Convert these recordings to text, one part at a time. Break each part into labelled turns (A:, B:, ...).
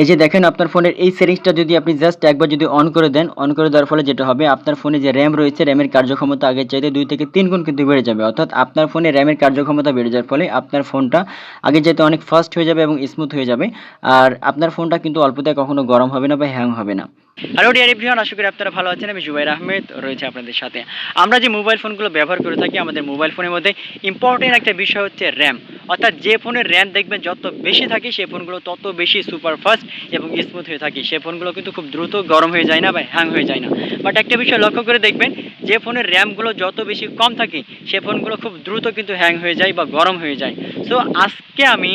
A: এই যে দেখেন আপনার ফোনের এই সেটিংসটা যদি আপনি জাস্ট একবার যদি অন করে দেন, অন করে দেওয়ার ফলে যেটা হবে আপনার ফোনে যে RAM রয়েছে, RAM এর কার্যক্ষমতা আগের চাইতে ২ থেকে ৩ গুণ কিন্তু বেড়ে যাবে। অর্থাৎ আপনার ফোনে RAM এর কার্যক্ষমতা বেড়ে যাওয়ার ফলে আপনার ফোনটা আগের চাইতে অনেক ফাস্ট হয়ে যাবে এবং স্মুথ হয়ে যাবে। আর আপনার ফোনটা কিন্তু অল্পতে কখনো গরম হবে না বা হ্যাং হবে না। হ্যালো ডিয়ার এভরিওয়ান, আশা করি আপনারা ভালো আছেন। আমি জুবাইর আহমেদ রয়েছে আপনাদের সাথে। আমরা যে মোবাইল ফোনগুলো ব্যবহার করে থাকি, আমাদের মোবাইল ফোনের মধ্যে ইম্পর্টেন্ট একটা বিষয় হচ্ছে RAM। অর্থাৎ যে ফোনের RAM দেখবেন যত বেশি থাকে সেই ফোনগুলো তত বেশি সুপার ফাস্ট এবং স্মুথ হয়ে থাকে। সেই ফোনগুলো কিন্তু খুব দ্রুত গরম হয়ে যায় না বা হ্যাং হয়ে যায় না। বাট একটা বিষয় লক্ষ্য করে দেখবেন, যে ফোনের র্যামগুলো যত বেশি কম থাকে সে ফোনগুলো খুব দ্রুত কিন্তু হ্যাং হয়ে যায় বা গরম হয়ে যায়। সো আজকে আমি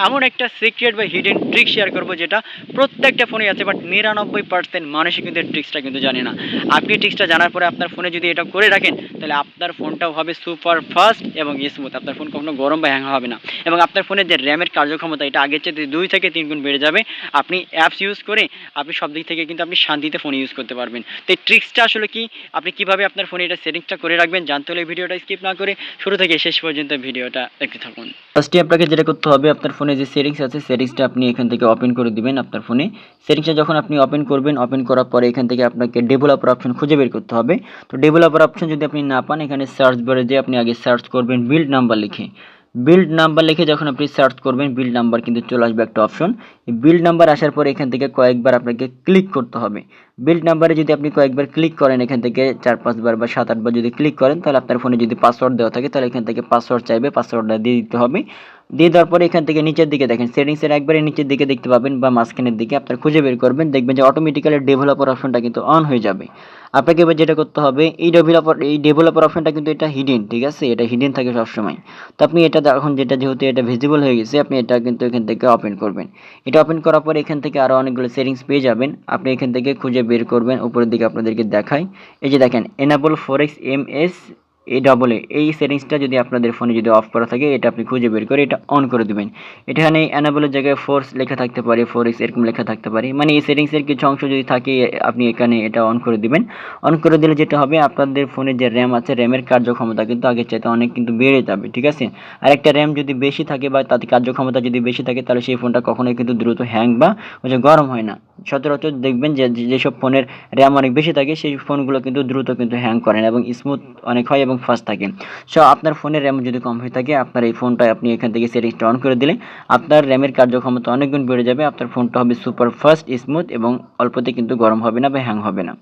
A: এমন একটা সিক্রেট বা হিডেন ট্রিক শেয়ার করবো যেটা প্রত্যেকটা ফোনে আছে, বাট 99% মানুষই কিন্তু এই ট্রিক্সটা কিন্তু জানে না। আপনি ট্রিক্সটা জানার পরে আপনার ফোনে যদি এটা করে রাখেন, তাহলে আপনার ফোনটাও হবে সুপার ফাস্ট এবং স্মুথ। আপনার ফোন কখনো গরম বা হ্যাং হবে না। এবং আপনার ফোনের যে র্যামের কার্যক্ষমতা এটা আগের চেয়ে 2 থেকে 3 গুণ বেড়ে যাবে। আপনি অ্যাপস ইউজ করে আপনি সব দিক থেকে কিন্তু আপনি শান্তিতে ফোন ইউজ করতে পারবেন। তো এই ট্রিক্সটা আসলে কি, আপনি কিভাবে আপনার ফোনে এটা সেটিংসটা করে রাখবেন, জানতে হলে ভিডিওটা স্কিপ না করে শুরু থেকে শেষ পর্যন্ত ভিডিওটা দেখতে থাকুন। ফার্স্টে আপনাকে যেটা করতে হবে, আপনার ফোনে যে সেটিংস আছে সেটিংসটা আপনি এখান থেকে ওপেন করে দিবেন। আপনার ফোনে সেটিংসটা যখন আপনি ওপেন করবেন, ওপেন করার পরে এখান থেকে আপনাকে ডেভেলপার অপশন খুঁজে বের করতে হবে। তো ডেভেলপার অপশন যদি আপনি না পান, এখানে সার্চ বারে যেয়ে আপনি আগে সার্চ করবেন বিল্ড নাম্বার লিখে। বিল্ড নাম্বার লিখে যখন আপনি সার্চ করবেন, বিল্ড নাম্বার কিন্তু চলে আসবে একটা অপশন। বিল্ড নাম্বার আসার পরে এখান থেকে কয়েকবার আপনাকে ক্লিক করতে হবে। বিল্ড নাম্বারে যদি আপনি কয়েকবার ক্লিক করেন, এখান থেকে ৪-৫ বার বা ৭-৮ বার যদি ক্লিক করেন, তাহলে আপনার ফোনে যদি পাসওয়ার্ড দেওয়া থাকে তাহলে এখান থেকে পাসওয়ার্ড চাইবে, পাসওয়ার্ডটা দিয়ে দিতে হবে। দিয়ে দেওয়ার পরে এখান থেকে নিচের দিকে দেখেন, সেটিংসের একবারে নিচের দিকে দেখতে পাবেন বা মাঝখানের দিকে আপনার খুঁজে বের করবেন, দেখবেন যে অটোমেটিক্যালি ডেভেলপার অপশনটা কিন্তু অন হয়ে যাবে। আপনাকে এবার যেটা করতে হবে, এই ডেভেলপার অপশনটা কিন্তু এটা হিডেন, ঠিক আছে? এটা হিডেন থাকে সবসময়। তো আপনি এটা এখন যেটা যেহেতু এটা ভিজিবল হয়ে গেছে, আপনি এটা কিন্তু এখান থেকে ওপেন করবেন। এটা ওপেন করার পরে এখান থেকে আরও অনেকগুলো সেটিংস পেয়ে যাবেন। আপনি এখান থেকে খুঁজে বের করবেন, উপরের দিকে আপনাদেরকে দেখাই। এই যে দেখেন, এনেবল ফরেক্স এই সেটিংসটা যদি আপনাদের ফোনে যদি অফ করা থাকে, এটা আপনি খুঁজে বের করে এটা অন করে দিবেন। এখানে এনেবলের জায়গায় ফোর্স লেখা থাকতে পারে, ফরেক্স এরকম লেখা থাকতে পারে, মানে এই সেটিংসের কিছু অংশ যদি থাকে আপনি এখানে এটা অন করে দিবেন। অন করে দিলে যেটা হবে, আপনাদের ফোনে যে র্যাম আছে, র্যামের কার্যক্ষমতা কিন্তু আগের চাইতে অনেক কিন্তু বেড়ে যাবে, ঠিক আছে? আর একটা র্যাম যদি বেশি থাকে বা তাতে কার্যক্ষমতা যদি বেশি থাকে, তাহলে সেই ফোনটা কখনোই কিন্তু দ্রুত হ্যাং বা গরম হয় না। সচরাচর দেখবেন যে যেসব ফোনের র্যাম অনেক বেশি থাকে সেই ফোনগুলো কিন্তু দ্রুত কিন্তু হ্যাং করে না এবং স্মুথ অনেক হয় এবং ফাস্ট থাকে। সো আপনার ফোনের র্যাম যদি কম হয়ে থাকে, আপনার এই ফোনটা আপনি এখান থেকে সেটিংসটা অন করে দিলে আপনার র্যামের কার্যক্ষমতা অনেক গুণ বেড়ে যাবে। আপনার ফোনটা হবে সুপার ফাস্ট, স্মুথ এবং অল্পতে কিন্তু গরম হবে না বা হ্যাং হবে না।